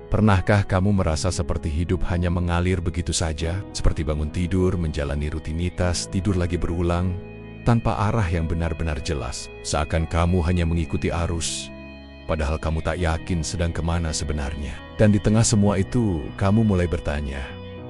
Pernahkah kamu merasa seperti hidup hanya mengalir begitu saja? Seperti bangun tidur, menjalani rutinitas, tidur lagi berulang, tanpa arah yang benar-benar jelas. Seakan kamu hanya mengikuti arus, padahal kamu tak yakin sedang kemana sebenarnya. Dan di tengah semua itu, kamu mulai bertanya,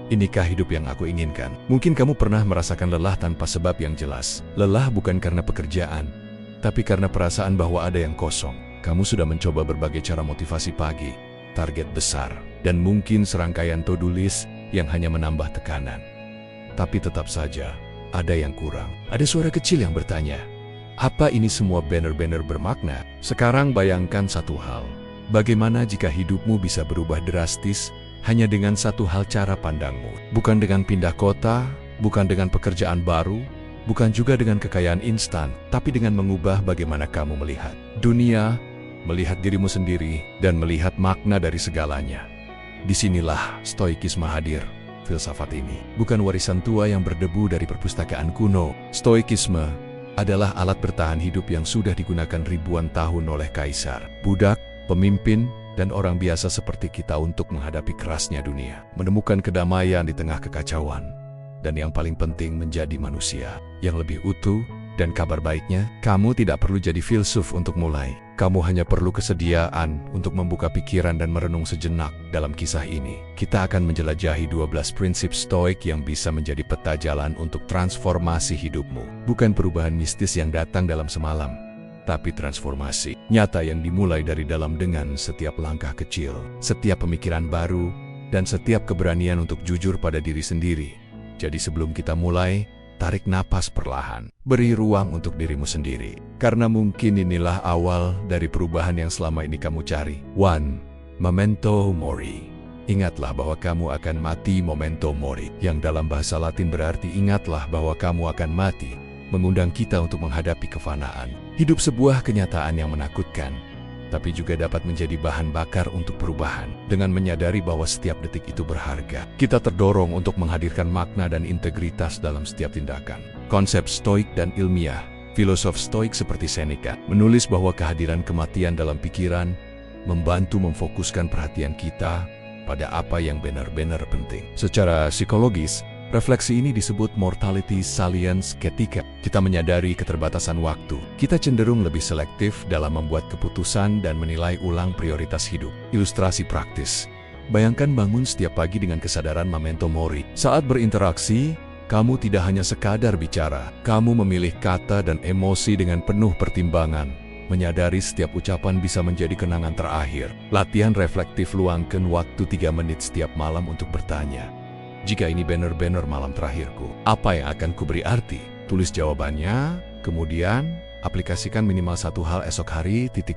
inikah hidup yang aku inginkan? Mungkin kamu pernah merasakan lelah tanpa sebab yang jelas. Lelah bukan karena pekerjaan, tapi karena perasaan bahwa ada yang kosong. Kamu sudah mencoba berbagai cara motivasi pagi, target besar, dan mungkin serangkaian to-do list yang hanya menambah tekanan. Tapi tetap saja, ada yang kurang. Ada suara kecil yang bertanya, apa ini semua banner-banner bermakna? Sekarang bayangkan satu hal. Bagaimana jika hidupmu bisa berubah drastis hanya dengan satu hal cara pandangmu? Bukan dengan pindah kota, bukan dengan pekerjaan baru, bukan juga dengan kekayaan instan, tapi dengan mengubah bagaimana kamu melihat dunia, melihat dirimu sendiri, dan melihat makna dari segalanya. Disinilah stoikisme hadir. Filsafat ini bukan warisan tua yang berdebu dari perpustakaan kuno. Stoikisme adalah alat bertahan hidup yang sudah digunakan ribuan tahun oleh kaisar, budak, pemimpin, dan orang biasa seperti kita untuk menghadapi kerasnya dunia, menemukan kedamaian di tengah kekacauan, dan yang paling penting menjadi manusia yang lebih utuh. Dan kabar baiknya, kamu tidak perlu jadi filsuf untuk mulai. Kamu hanya perlu kesediaan untuk membuka pikiran dan merenung sejenak. Dalam kisah ini, kita akan menjelajahi 12 prinsip stoik yang bisa menjadi peta jalan untuk transformasi hidupmu. Bukan perubahan mistis yang datang dalam semalam, tapi transformasi nyata yang dimulai dari dalam dengan setiap langkah kecil, setiap pemikiran baru, dan setiap keberanian untuk jujur pada diri sendiri. Jadi sebelum kita mulai, tarik napas perlahan, beri ruang untuk dirimu sendiri. Karena mungkin inilah awal dari perubahan yang selama ini kamu cari. 1. Memento mori. Ingatlah bahwa kamu akan mati. Memento mori, yang dalam bahasa Latin berarti ingatlah bahwa kamu akan mati, mengundang kita untuk menghadapi kefanaan. Hidup sebuah kenyataan yang menakutkan, tapi juga dapat menjadi bahan bakar untuk perubahan. Dengan menyadari bahwa setiap detik itu berharga, kita terdorong untuk menghadirkan makna dan integritas dalam setiap tindakan. Konsep stoik dan ilmiah. Filosof stoik seperti Seneca menulis bahwa kehadiran kematian dalam pikiran membantu memfokuskan perhatian kita pada apa yang benar-benar penting. Secara psikologis, refleksi ini disebut mortality salience ketika kita menyadari keterbatasan waktu. Kita cenderung lebih selektif dalam membuat keputusan dan menilai ulang prioritas hidup. Ilustrasi praktis. Bayangkan bangun setiap pagi dengan kesadaran memento mori. Saat berinteraksi, kamu tidak hanya sekadar bicara. Kamu memilih kata dan emosi dengan penuh pertimbangan. Menyadari setiap ucapan bisa menjadi kenangan terakhir. Latihan reflektif, luangkan waktu 3 menit setiap malam untuk bertanya, jika ini banner-banner malam terakhirku, apa yang akan kuberi arti? Tulis jawabannya, kemudian aplikasikan minimal satu hal esok hari. 2.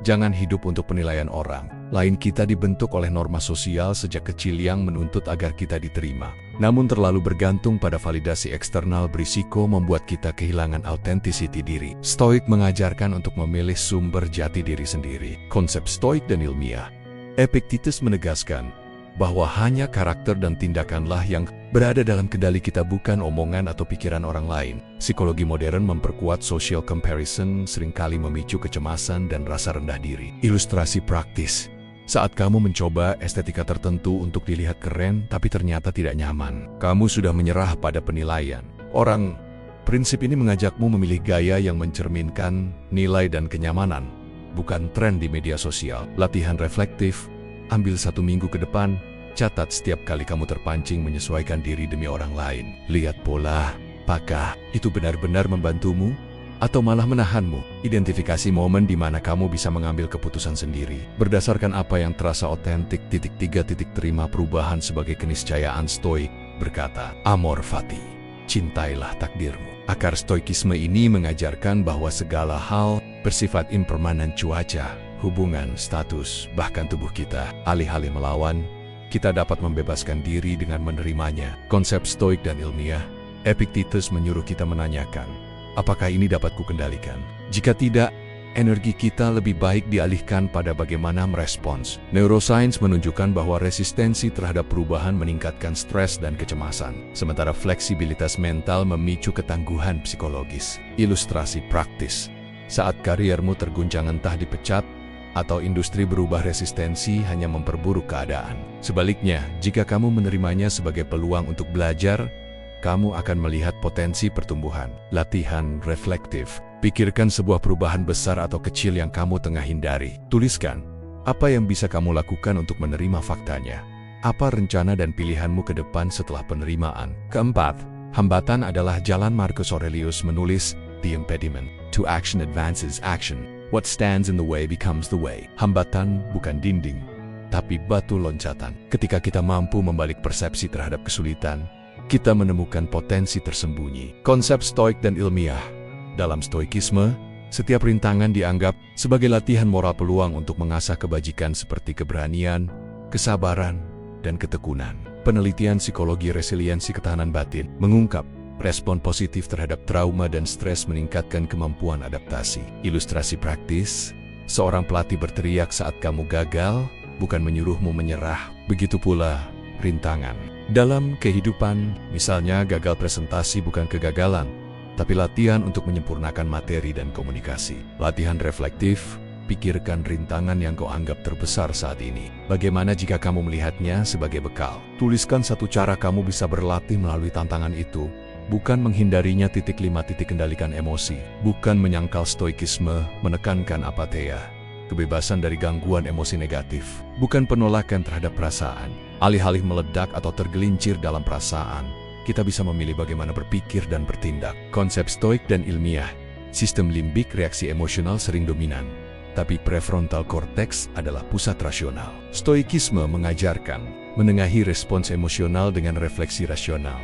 Jangan hidup untuk penilaian orang lain. Kita dibentuk oleh norma sosial sejak kecil yang menuntut agar kita diterima. Namun terlalu bergantung pada validasi eksternal berisiko membuat kita kehilangan autentisiti diri. Stoik mengajarkan untuk memilih sumber jati diri sendiri. Konsep stoik dan ilmiah. Epictetus menegaskan bahwa hanya karakter dan tindakanlah yang berada dalam kendali kita, bukan omongan atau pikiran orang lain. Psikologi modern memperkuat social comparison, seringkali memicu kecemasan dan rasa rendah diri. Ilustrasi praktis. Saat kamu mencoba estetika tertentu untuk dilihat keren, tapi ternyata tidak nyaman, kamu sudah menyerah pada penilaian orang. Prinsip ini mengajakmu memilih gaya yang mencerminkan nilai dan kenyamanan, bukan tren di media sosial. Latihan reflektif. Ambil 1 minggu ke depan, catat setiap kali kamu terpancing menyesuaikan diri demi orang lain. Lihat pola, apakah itu benar-benar membantumu atau malah menahanmu? Identifikasi momen di mana kamu bisa mengambil keputusan sendiri. Berdasarkan apa yang terasa otentik. 3. Terima perubahan sebagai keniscayaan. Stoik berkata, amor fati, cintailah takdirmu. Akar stoikisme ini mengajarkan bahwa segala hal bersifat impermanen. Cuaca, hubungan, status, bahkan tubuh kita. Alih-alih melawan, kita dapat membebaskan diri dengan menerimanya. Konsep stoik dan ilmiah. Epictetus menyuruh kita menanyakan, apakah ini dapat kukendalikan? Jika tidak, energi kita lebih baik dialihkan pada bagaimana merespons. Neuroscience menunjukkan bahwa resistensi terhadap perubahan meningkatkan stres dan kecemasan, sementara fleksibilitas mental memicu ketangguhan psikologis. Ilustrasi praktis. Saat kariermu terguncang, entah dipecat, atau industri berubah resistensi hanya memperburuk keadaan. Sebaliknya, jika kamu menerimanya sebagai peluang untuk belajar, kamu akan melihat potensi pertumbuhan. Latihan reflektif. Pikirkan sebuah perubahan besar atau kecil yang kamu tengah hindari. Tuliskan, apa yang bisa kamu lakukan untuk menerima faktanya? Apa rencana dan pilihanmu ke depan setelah penerimaan? Keempat, hambatan adalah jalan. Marcus Aurelius menulis, "The impediment to action advances action. What stands in the way becomes the way." Hambatan bukan dinding, tapi batu loncatan. Ketika kita mampu membalik persepsi terhadap kesulitan, kita menemukan potensi tersembunyi. Konsep stoik dan ilmiah. Dalam stoikisme, setiap rintangan dianggap sebagai latihan moral, peluang untuk mengasah kebajikan seperti keberanian, kesabaran, dan ketekunan. Penelitian psikologi resiliensi ketahanan batin mengungkap respon positif terhadap trauma dan stres meningkatkan kemampuan adaptasi. Ilustrasi praktis, seorang pelatih berteriak saat kamu gagal, bukan menyuruhmu menyerah. Begitu pula rintangan. Dalam kehidupan, misalnya gagal presentasi bukan kegagalan, tapi latihan untuk menyempurnakan materi dan komunikasi. Latihan reflektif, pikirkan rintangan yang kau anggap terbesar saat ini. Bagaimana jika kamu melihatnya sebagai bekal? Tuliskan satu cara kamu bisa berlatih melalui tantangan itu. Bukan menghindarinya. 5. Kendalikan emosi. Bukan menyangkal stoikisme, menekankan apatheia. Kebebasan dari gangguan emosi negatif. Bukan penolakan terhadap perasaan. Alih-alih meledak atau tergelincir dalam perasaan, kita bisa memilih bagaimana berpikir dan bertindak. Konsep stoik dan ilmiah. Sistem limbik reaksi emosional sering dominan, tapi prefrontal cortex adalah pusat rasional. Stoikisme mengajarkan menengahi respons emosional dengan refleksi rasional.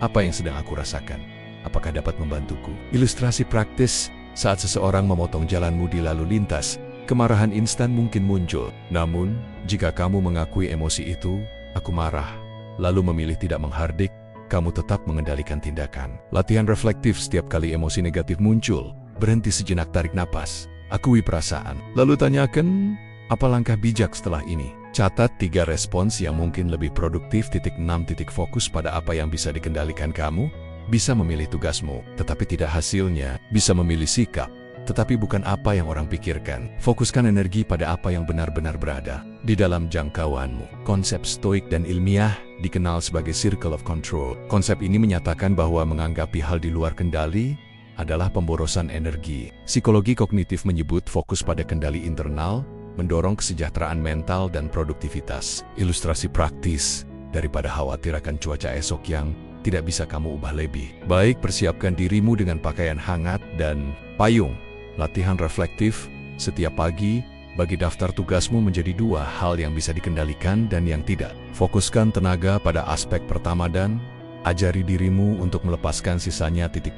Apa yang sedang aku rasakan? Apakah dapat membantuku? Ilustrasi praktis, saat seseorang memotong jalanmu di lalu lintas, kemarahan instan mungkin muncul. Namun, jika kamu mengakui emosi itu, aku marah, lalu memilih tidak menghardik, kamu tetap mengendalikan tindakan. Latihan reflektif. Setiap kali emosi negatif muncul, berhenti sejenak, tarik napas, akui perasaan, lalu tanyakan, apa langkah bijak setelah ini? Catat 3 respons yang mungkin lebih produktif. 6. Fokus pada apa yang bisa dikendalikan. Kamu bisa memilih tugasmu, tetapi tidak hasilnya. Bisa memilih sikap, tetapi bukan apa yang orang pikirkan. Fokuskan energi pada apa yang benar-benar berada di dalam jangkauanmu. Konsep stoik dan ilmiah dikenal sebagai circle of control. Konsep ini menyatakan bahwa menganggapi hal di luar kendali adalah pemborosan energi. Psikologi kognitif menyebut fokus pada kendali internal mendorong kesejahteraan mental dan produktivitas. Ilustrasi praktis, daripada khawatir akan cuaca esok yang tidak bisa kamu ubah, lebih baik persiapkan dirimu dengan pakaian hangat dan payung. Latihan reflektif. Setiap pagi, bagi daftar tugasmu menjadi 2 hal yang bisa dikendalikan dan yang tidak. Fokuskan tenaga pada aspek pertama dan ajari dirimu untuk melepaskan sisanya. 7.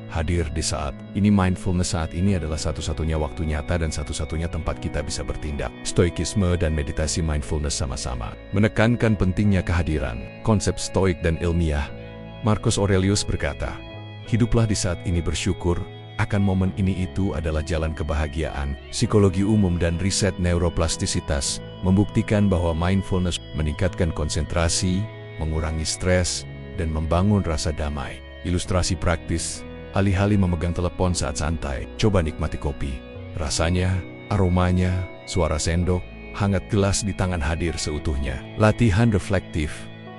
Hadir di saat ini. Mindfulness saat ini adalah satu-satunya waktu nyata dan satu-satunya tempat kita bisa bertindak. Stoikisme dan meditasi mindfulness sama-sama menekankan pentingnya kehadiran. Konsep stoik dan ilmiah. Marcus Aurelius berkata, hiduplah di saat ini, bersyukur akan momen ini. Itu adalah jalan kebahagiaan. Psikologi umum dan riset neuroplastisitas membuktikan bahwa mindfulness meningkatkan konsentrasi, mengurangi stres, dan membangun rasa damai. Ilustrasi praktis. Alih-alih memegang telepon saat santai, coba nikmati kopi. Rasanya, aromanya, suara sendok, hangat gelas di tangan hadir seutuhnya. Latihan reflektif.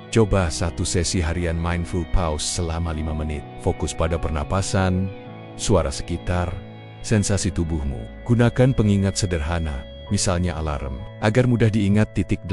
Coba 1 sesi harian mindful pause selama 5 menit. Fokus pada pernapasan, suara sekitar, sensasi tubuhmu. Gunakan pengingat sederhana, misalnya alarm, agar mudah diingat. 8.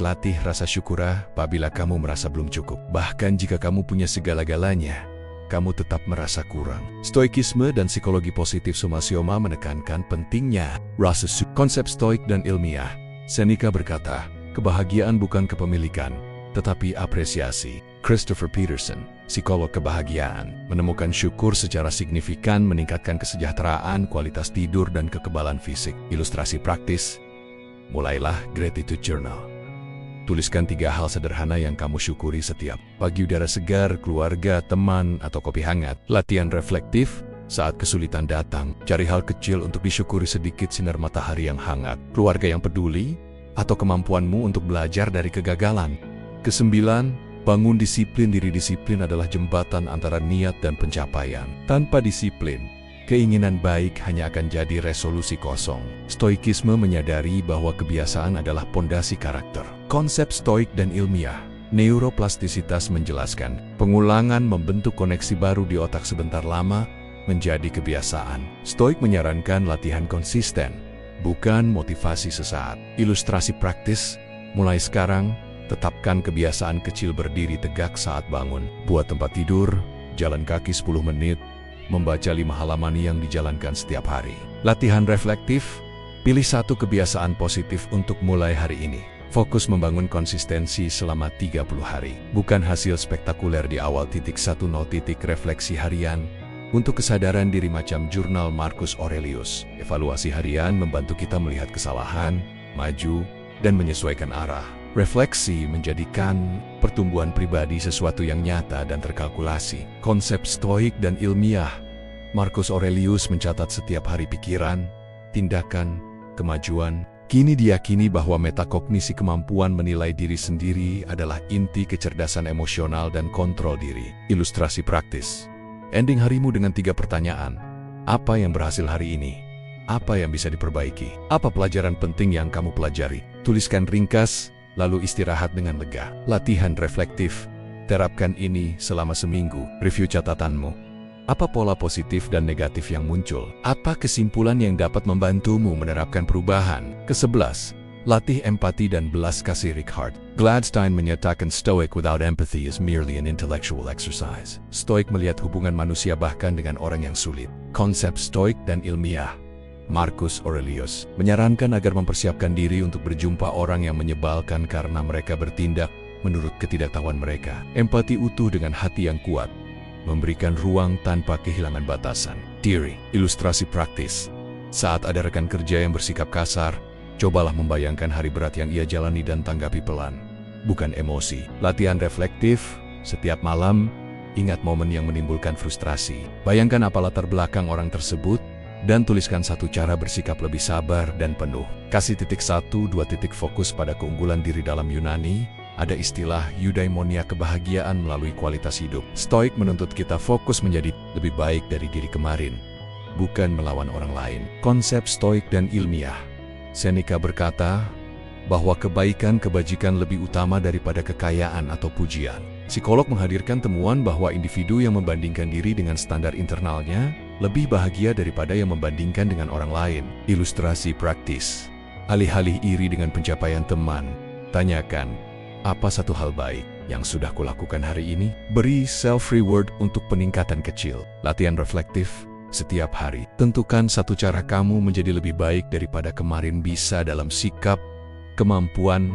Latih rasa syukur apabila kamu merasa belum cukup. Bahkan jika kamu punya segala-galanya, kamu tetap merasa kurang. Stoikisme dan psikologi positif Somasioma menekankan pentingnya rasa syukur. Konsep stoik dan ilmiah. Seneca berkata, kebahagiaan bukan kepemilikan, tetapi apresiasi. Christopher Peterson, psikolog kebahagiaan, menemukan syukur secara signifikan meningkatkan kesejahteraan, kualitas tidur, dan kekebalan fisik. Ilustrasi praktis. Mulailah gratitude journal. Tuliskan 3 hal sederhana yang kamu syukuri setiap pagi: udara segar, keluarga, teman, atau kopi hangat. Latihan reflektif. Saat kesulitan datang, cari hal kecil untuk disyukuri: sedikit sinar matahari yang hangat, keluarga yang peduli, atau kemampuanmu untuk belajar dari kegagalan. 9. Bangun disiplin diri. Disiplin adalah jembatan antara niat dan pencapaian. Tanpa disiplin, Keinginan baik hanya akan jadi resolusi kosong. Stoikisme menyadari bahwa kebiasaan adalah pondasi karakter. Konsep stoik dan ilmiah. Neuroplastisitas menjelaskan, pengulangan membentuk koneksi baru di otak sebentar lama menjadi kebiasaan. Stoik menyarankan latihan konsisten, bukan motivasi sesaat. Ilustrasi praktis, mulai sekarang, tetapkan kebiasaan kecil berdiri tegak saat bangun. Buat tempat tidur, jalan kaki 10 menit, membaca 5 halaman yang dijalankan setiap hari. Latihan reflektif, pilih satu kebiasaan positif untuk mulai hari ini. Fokus membangun konsistensi selama 30 hari. Bukan hasil spektakuler di awal. 10. Refleksi harian untuk kesadaran diri macam jurnal Marcus Aurelius. Evaluasi harian membantu kita melihat kesalahan, maju, dan menyesuaikan arah. Refleksi menjadikan pertumbuhan pribadi sesuatu yang nyata dan terkalkulasi. Konsep stoik dan ilmiah. Marcus Aurelius mencatat setiap hari pikiran, tindakan, kemajuan. Kini diyakini bahwa metakognisi, kemampuan menilai diri sendiri, adalah inti kecerdasan emosional dan kontrol diri. Ilustrasi praktis. Ending harimu dengan 3 pertanyaan. Apa yang berhasil hari ini? Apa yang bisa diperbaiki? Apa pelajaran penting yang kamu pelajari? Tuliskan ringkas, lalu istirahat dengan lega. Latihan reflektif. Terapkan ini selama seminggu. Review catatanmu. Apa pola positif dan negatif yang muncul? Apa kesimpulan yang dapat membantumu menerapkan perubahan? Ke-11. Latih empati dan belas kasih. Richard Gladstein menyatakan stoic without empathy is merely an intellectual exercise. Stoik melihat hubungan manusia bahkan dengan orang yang sulit. Konsep stoik dan ilmiah. Marcus Aurelius menyarankan agar mempersiapkan diri untuk berjumpa orang yang menyebalkan karena mereka bertindak menurut ketidaktahuan mereka. Empati utuh dengan hati yang kuat, memberikan ruang tanpa kehilangan batasan. Theory. Ilustrasi praktis. Saat ada rekan kerja yang bersikap kasar, cobalah membayangkan hari berat yang ia jalani dan tanggapi pelan, bukan emosi. Latihan reflektif. Setiap malam, ingat momen yang menimbulkan frustrasi. Bayangkan apa latar belakang orang tersebut, dan tuliskan satu cara bersikap lebih sabar dan penuh. Kasih 1-2 fokus pada keunggulan diri. Dalam Yunani, ada istilah eudaimonia, kebahagiaan melalui kualitas hidup. Stoik menuntut kita fokus menjadi lebih baik dari diri kemarin, bukan melawan orang lain. Konsep stoik dan ilmiah. Seneca berkata bahwa kebajikan lebih utama daripada kekayaan atau pujian. Psikolog menghadirkan temuan bahwa individu yang membandingkan diri dengan standar internalnya lebih bahagia daripada yang membandingkan dengan orang lain. Ilustrasi praktis. Alih-alih iri dengan pencapaian teman, tanyakan, apa satu hal baik yang sudah kulakukan hari ini? Beri self-reward untuk peningkatan kecil. Latihan reflektif. Setiap hari, tentukan satu cara kamu menjadi lebih baik daripada kemarin, bisa dalam sikap, kemampuan,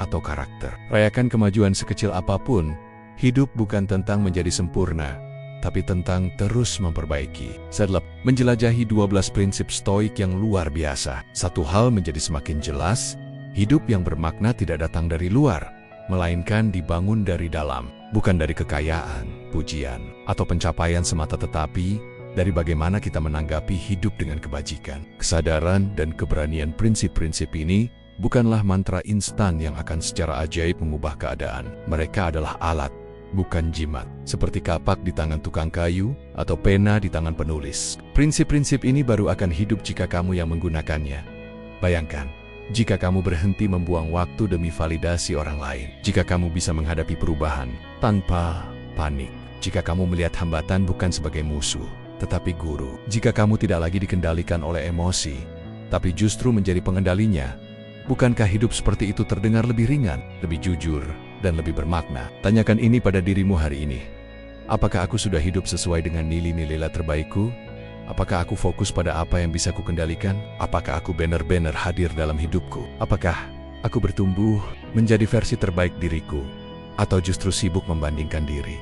atau karakter. Rayakan kemajuan sekecil apapun. Hidup bukan tentang menjadi sempurna, tapi tentang terus memperbaiki. Setelah menjelajahi 12 prinsip stoik yang luar biasa, satu hal menjadi semakin jelas, hidup yang bermakna tidak datang dari luar, melainkan dibangun dari dalam. Bukan dari kekayaan, pujian, atau pencapaian semata, tetapi dari bagaimana kita menanggapi hidup dengan kebajikan. Kesadaran dan keberanian. Prinsip-prinsip ini bukanlah mantra instan yang akan secara ajaib mengubah keadaan. Mereka adalah alat, bukan jimat, seperti kapak di tangan tukang kayu atau pena di tangan penulis. Prinsip-prinsip ini baru akan hidup jika kamu yang menggunakannya. Bayangkan, jika kamu berhenti membuang waktu demi validasi orang lain, jika kamu bisa menghadapi perubahan tanpa panik, jika kamu melihat hambatan bukan sebagai musuh, tetapi guru, jika kamu tidak lagi dikendalikan oleh emosi, tapi justru menjadi pengendalinya, bukankah hidup seperti itu terdengar lebih ringan, lebih jujur, dan lebih bermakna? Tanyakan ini pada dirimu hari ini. Apakah aku sudah hidup sesuai dengan nilai-nilai terbaikku? Apakah aku fokus pada apa yang bisa kukendalikan? Apakah aku benar-benar hadir dalam hidupku? Apakah aku bertumbuh menjadi versi terbaik diriku? Atau justru sibuk membandingkan diri?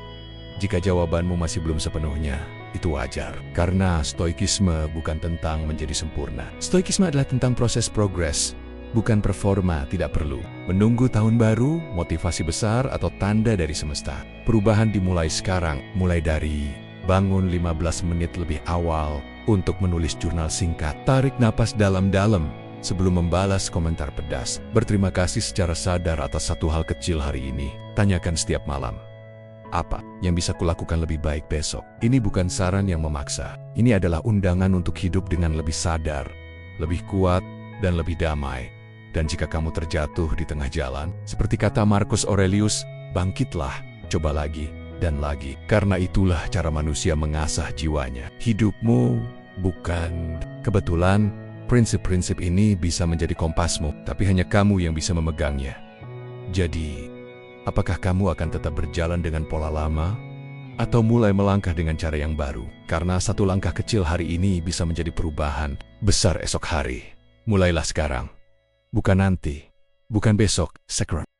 Jika jawabanmu masih belum sepenuhnya, itu wajar. Karena stoikisme bukan tentang menjadi sempurna. Stoikisme adalah tentang proses progres, bukan performa. Tidak perlu menunggu tahun baru, motivasi besar, atau tanda dari semesta. Perubahan dimulai sekarang, mulai dari bangun 15 menit lebih awal untuk menulis jurnal singkat. Tarik napas dalam-dalam sebelum membalas komentar pedas. Berterima kasih secara sadar atas satu hal kecil hari ini. Tanyakan setiap malam, Apa yang bisa kulakukan lebih baik besok? Ini bukan saran yang memaksa. Ini adalah undangan untuk hidup dengan lebih sadar, lebih kuat, dan lebih damai. Dan jika kamu terjatuh di tengah jalan, seperti kata Marcus Aurelius, bangkitlah, coba lagi, dan lagi. Karena itulah cara manusia mengasah jiwanya. Hidupmu bukan kebetulan. Prinsip-prinsip ini bisa menjadi kompasmu, tapi hanya kamu yang bisa memegangnya. Jadi, apakah kamu akan tetap berjalan dengan pola lama? Atau mulai melangkah dengan cara yang baru? Karena satu langkah kecil hari ini bisa menjadi perubahan besar esok hari. Mulailah sekarang. Bukan nanti. Bukan besok. Sekarang.